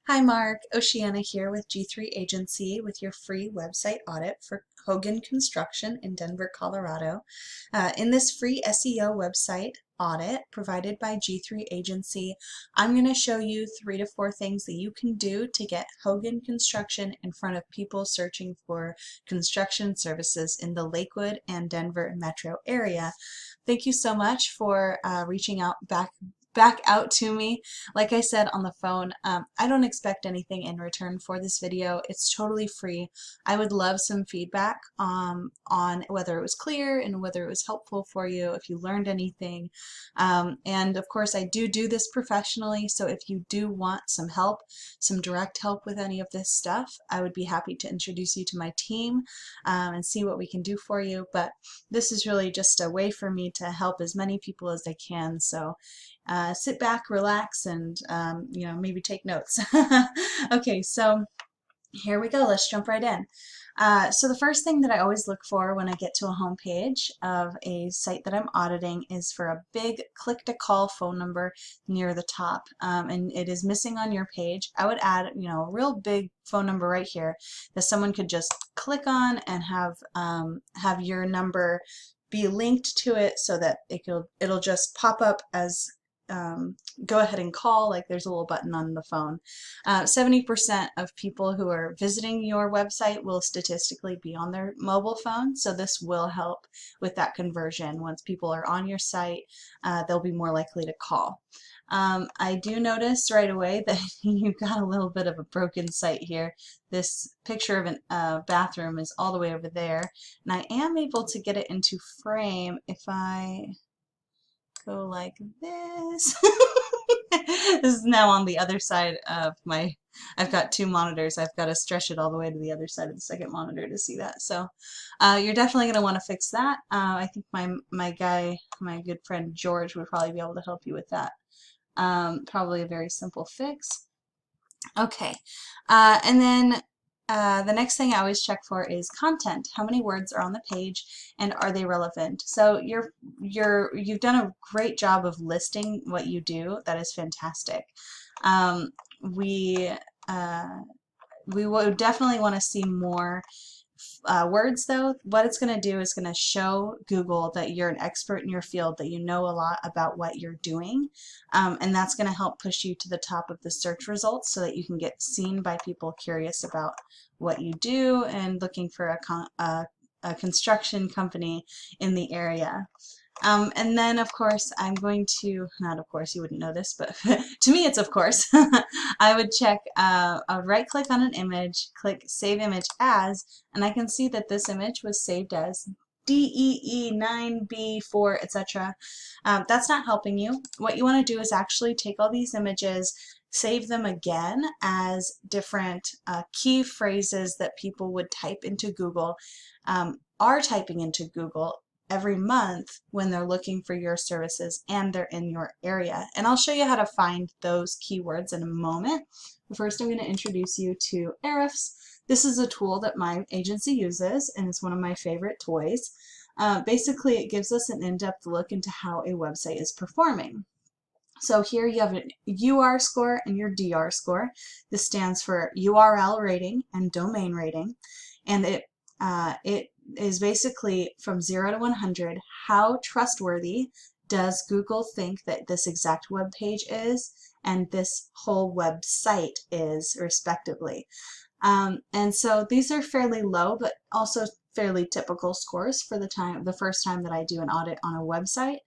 Hi Mark, Oceana here with G3 Agency with your free website audit for Hogan Construction in Denver, Colorado. In this free SEO website audit provided by G3 Agency, I'm going to show you 3 to 4 things that you can do to get Hogan Construction in front of people searching for construction services in the Lakewood and Denver metro area. Thank you so much for reaching out back out to me. Like I said on the phone, I don't expect anything in return for this video. It's totally free. I would love some feedback on whether it was clear and whether it was helpful for you, if you learned anything. And of course, I do this professionally, so if you do want some help, some direct help with any of this stuff, I would be happy to introduce you to my team and see what we can do for you. But this is really just a way for me to help as many people as I can. So sit back, relax, and maybe take notes. Okay, so here we go. Let's jump right in. So the first thing that I always look for when I get to a home page of a site that I'm auditing is for a big click-to-call phone number near the top, and it is missing on your page. I would add, a real big phone number right here that someone could just click on and have your number be linked to it so that it'll just pop up as go ahead and call, like there's a little button on the phone. 70% of people who are visiting your website will statistically be on their mobile phone, so this will help with that conversion. Once people are on your site, they'll be more likely to call. I do notice right away that you've got a little bit of a broken site here. This picture of a bathroom is all the way over there, and I am able to get it into frame if I go like this. This is now on the other side of I've got 2 monitors. I've got to stretch it all the way to the other side of the second monitor to see that. So you're definitely going to want to fix that. I think my good friend George would probably be able to help you with that. Probably a very simple fix. Okay, and then the next thing I always check for is content. How many words are on the page, and are they relevant? So you've done a great job of listing what you do. That is fantastic. Um, we we would definitely want to see more words, though. What it's going to do is going to show Google that you're an expert in your field, that you know a lot about what you're doing, and that's going to help push you to the top of the search results so that you can get seen by people curious about what you do and looking for a construction company in the area. And then, of course, I'm going to, not of course, you wouldn't know this, but to me it's of course, I would check, right click on an image, click Save Image As, and I can see that this image was saved as DEE9B4, etc. That's not helping you. What you want to do is actually take all these images, save them again as different key phrases that people would type into Google, are typing into Google every month when they're looking for your services and they're in your area. And I'll show you how to find those keywords in a moment. But first, I'm going to introduce you to Ahrefs. This is a tool that my agency uses, and it's one of my favorite toys. Basically, it gives us an in-depth look into how a website is performing. So here you have an UR score and your DR score. This stands for URL rating and domain rating, and it is basically from 0 to 100, how trustworthy does Google think that this exact web page is and this whole website is, respectively. And so these are fairly low, but also fairly typical scores for the first time that I do an audit on a website.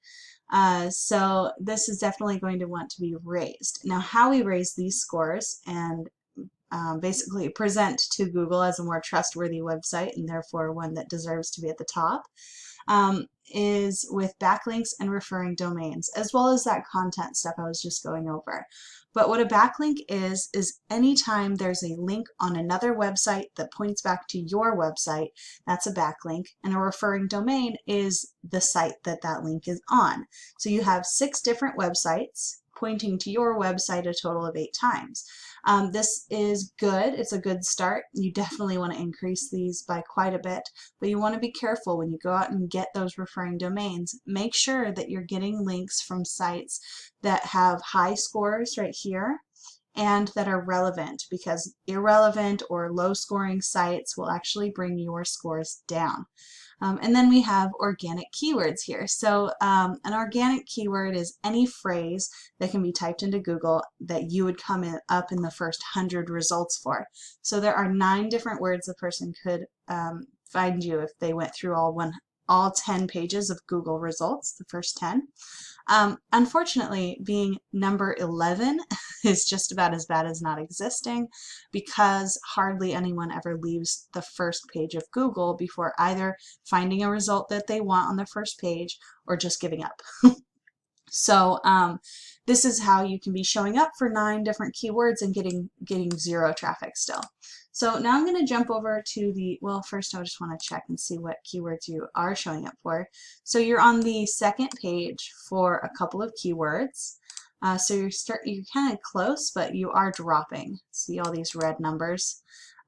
So this is definitely going to want to be raised. Now, how we raise these scores and basically present to Google as a more trustworthy website, and therefore one that deserves to be at the top, is with backlinks and referring domains, as well as that content stuff I was just going over. But what a backlink is anytime there's a link on another website that points back to your website, that's a backlink, and a referring domain is the site that that link is on. So you have 6 different websites pointing to your website a total of 8 times. This is good. It's a good start. You definitely want to increase these by quite a bit, but you want to be careful when you go out and get those referring domains. Make sure that you're getting links from sites that have high scores right here and that are relevant, because irrelevant or low scoring sites will actually bring your scores down. And then we have organic keywords here. So an organic keyword is any phrase that can be typed into Google that you would come up in the first 100 results for. So there are 9 different words a person could find you if they went through all 10 pages of Google results, the first 10. Unfortunately, being number 11 is just about as bad as not existing, because hardly anyone ever leaves the first page of Google before either finding a result that they want on the first page or just giving up. So this is how you can be showing up for 9 different keywords and getting 0 traffic still. So now I'm going to jump over to the, well, first I just want to check and see what keywords you are showing up for. So you're on the second page for a couple of keywords. So you're kind of close, but you are dropping. See all these red numbers.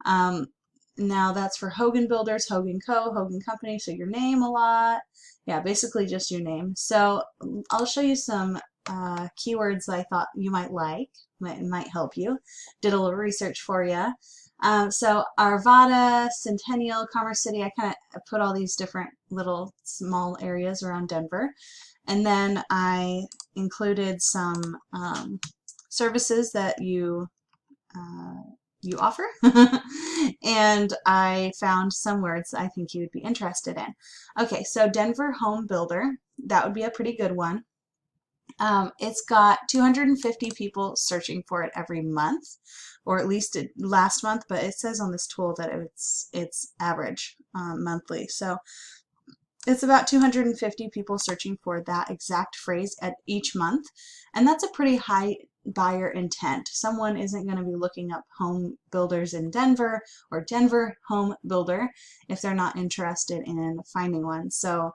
Now that's for Hogan Builders, Hogan Co., Hogan Company, so your name a lot. Yeah, basically just your name. So I'll show you some keywords that I thought you might like, might help you. Did a little research for you. So Arvada, Centennial, Commerce City, I kind of put all these different little small areas around Denver. And then I included some services that you offer. And I found some words I think you would be interested in. Okay, so Denver Home Builder, that would be a pretty good one. It's got 250 people searching for it every month, or at least last month, but it says on this tool that it's average monthly. So it's about 250 people searching for that exact phrase at each month, and that's a pretty high buyer intent. Someone isn't going to be looking up home builders in Denver or Denver home builder if they're not interested in finding one. So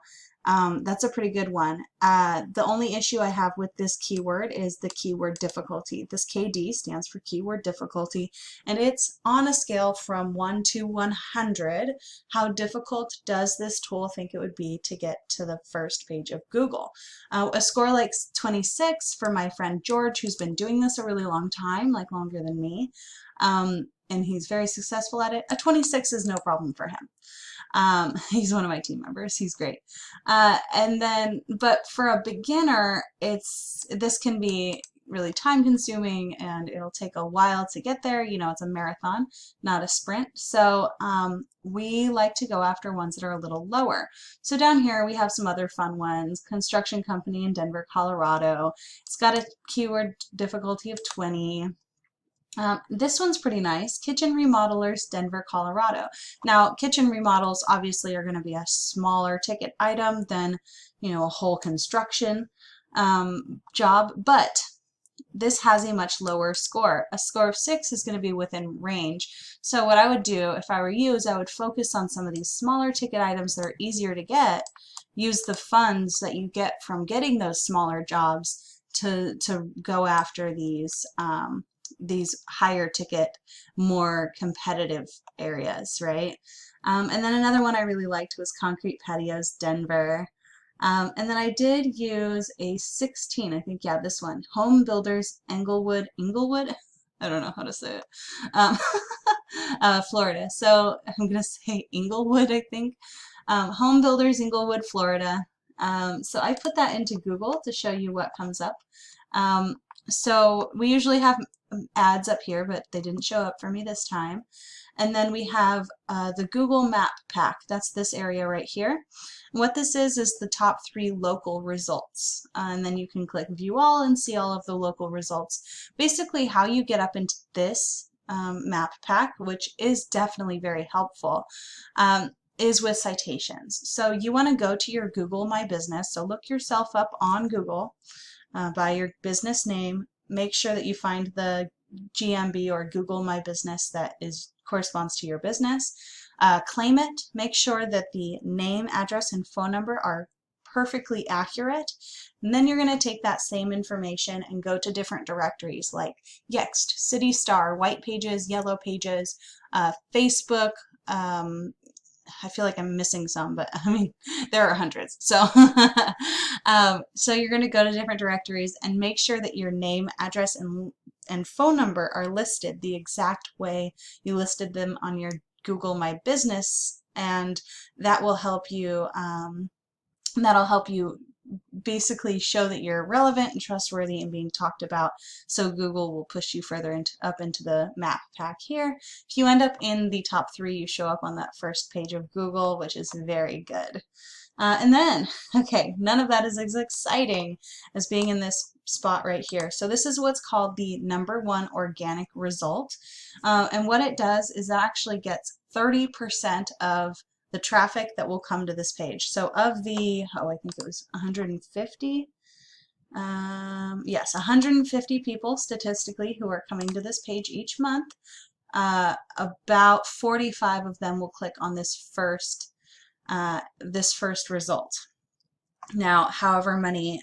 that's a pretty good one. The only issue I have with this keyword is the keyword difficulty. This KD stands for keyword difficulty, and it's on a scale from 1 to 100. How difficult does this tool think it would be to get to the first page of Google? A score like 26 for my friend George, who's been doing this a really long time, like longer than me, and he's very successful at it. A 26 is no problem for him. He's one of my team members. He's great. And then, but for a beginner, this can be really time consuming and it'll take a while to get there. You know, it's a marathon, not a sprint. So we like to go after ones that are a little lower. So down here we have some other fun ones. Construction company in Denver, Colorado. It's got a keyword difficulty of 20. This one's pretty nice. Kitchen remodelers, Denver, Colorado. Now, kitchen remodels obviously are going to be a smaller ticket item than, you know, a whole construction job, but this has a much lower score. A score of 6 is going to be within range. So what I would do if I were you is I would focus on some of these smaller ticket items that are easier to get, use the funds that you get from getting those smaller jobs to go after these higher ticket, more competitive areas, right? And then another one I really liked was concrete patios, Denver. And then I did use a 16, I think, yeah, this one, home builders, Englewood, I don't know how to say it, Florida. So I'm going to say Englewood, I think. Home builders, Englewood, Florida. So I put that into Google to show you what comes up. So we usually have ads up here, but they didn't show up for me this time. And then we have the Google Map Pack. That's this area right here. And what this is the top 3 local results. And then you can click View All and see all of the local results. Basically, how you get up into this map pack, which is definitely very helpful, is with citations. So you want to go to your Google My Business. So look yourself up on Google by your business name. Make sure that you find the GMB or Google My Business that corresponds to your business. Claim it. Make sure that the name, address, and phone number are perfectly accurate. And then you're going to take that same information and go to different directories like Yext, City Star, White Pages, Yellow Pages, Facebook. I feel like I'm missing some, but I mean, there are hundreds. So, so you're going to go to different directories and make sure that your name, address, and and phone number are listed the exact way you listed them on your Google My Business, and that will help you. That'll help you basically show that you're relevant and trustworthy and being talked about, so Google will push you further up into the map pack here. If you end up in the top 3, you show up on that first page of Google, which is very good. And then, okay, none of that is as exciting as being in this spot right here. So this is what's called the #1 organic result. And what it does is it actually gets 30% of the traffic that will come to this page. So of the, I think it was 150, yes, 150 people statistically who are coming to this page each month, about 45 of them will click on this first result. Now, however many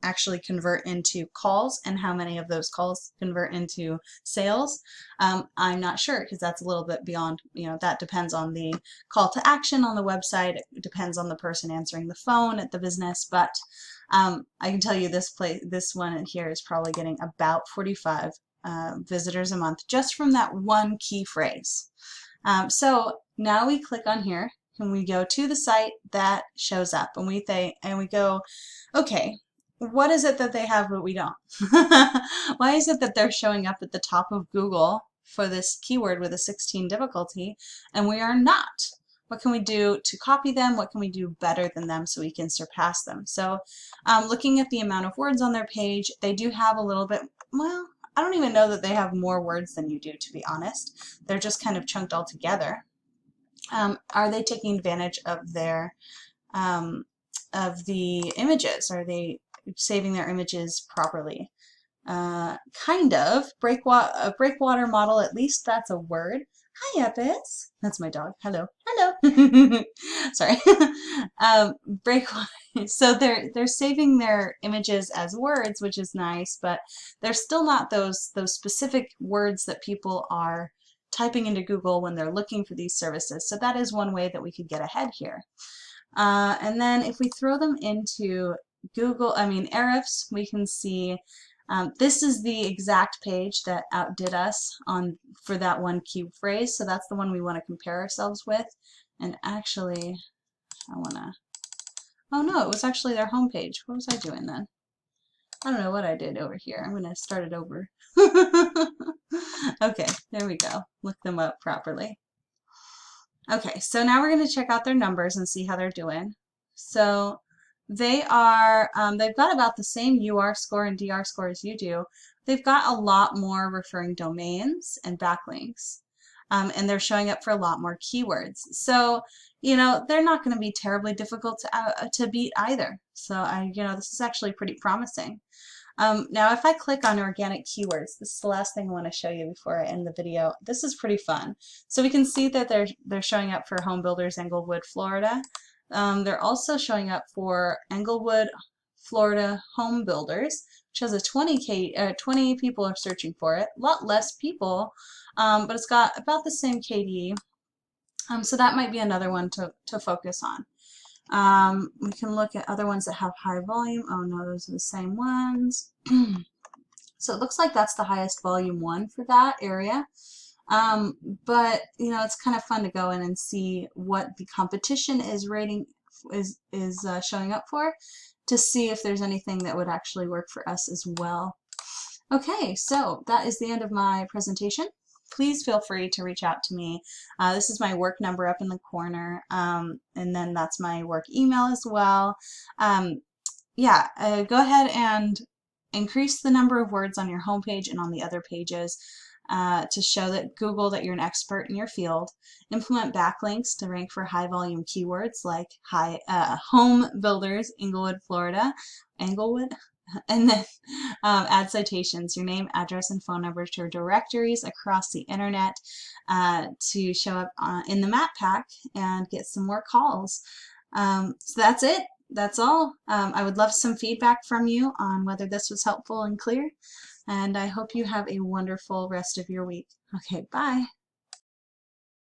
actually convert into calls and how many of those calls convert into sales, I'm not sure, because that's a little bit beyond, that depends on the call to action on the website. It depends on the person answering the phone at the business, but I can tell you this one here is probably getting about 45 visitors a month just from that one key phrase. So now we click on here and we go to the site that shows up, and we go, okay, what is it that they have but we don't? Why is it that they're showing up at the top of Google for this keyword with a 16 difficulty and we are not? What can we do to copy them? What can we do better than them so we can surpass them? So looking at the amount of words on their page, they do have a little bit, well, I don't even know that they have more words than you do, to be honest. They're just kind of chunked all together. Are they taking advantage of their of the images? Are they saving their images properly? Kind of. Breakwater model, at least that's a word. Hi, Epis. That's my dog. Hello. Hello. Sorry. Breakwater. So they're saving their images as words, which is nice, but they're still not those specific words that people are typing into Google when they're looking for these services. So that is one way that we could get ahead here. And then if we throw them into Ahrefs, we can see this is the exact page that outdid us for that one key phrase. So that's the one we want to compare ourselves with. And actually, oh no, it was actually their homepage. What was I doing then? I don't know what I did over here. I'm going to start it over. Okay, there we go. Look them up properly. Okay, so now we're going to check out their numbers and see how they're doing. So they are, they've got about the same UR score and DR score as you do. They've got a lot more referring domains and backlinks. And they're showing up for a lot more keywords. So, they're not going to be terribly difficult to beat either. So, this is actually pretty promising. Now, if I click on organic keywords, this is the last thing I want to show you before I end the video. This is pretty fun. So we can see that they're showing up for home builders, Englewood, Florida. They're also showing up for Englewood, Florida home builders, which has a 20 people are searching for it. A lot less people, but it's got about the same KD. So that might be another one to focus on. We can look at other ones that have high volume. Oh no, those are the same ones. So it looks like that's the highest volume one for that area. But it's kind of fun to go in and see what the competition is showing up for, to see if there's anything that would actually work for us as well. Okay, so that is the end of my presentation. Please feel free to reach out to me. This is my work number up in the corner, and then that's my work email as well. Go ahead and increase the number of words on your homepage and on the other pages to show that Google that you're an expert in your field. Implement backlinks to rank for high volume keywords like home builders, Englewood, Florida, Englewood. And then add citations, your name, address, and phone number to directories across the internet to show up in the map pack and get some more calls. So that's it. That's all. I would love some feedback from you on whether this was helpful and clear. And I hope you have a wonderful rest of your week. Okay, bye.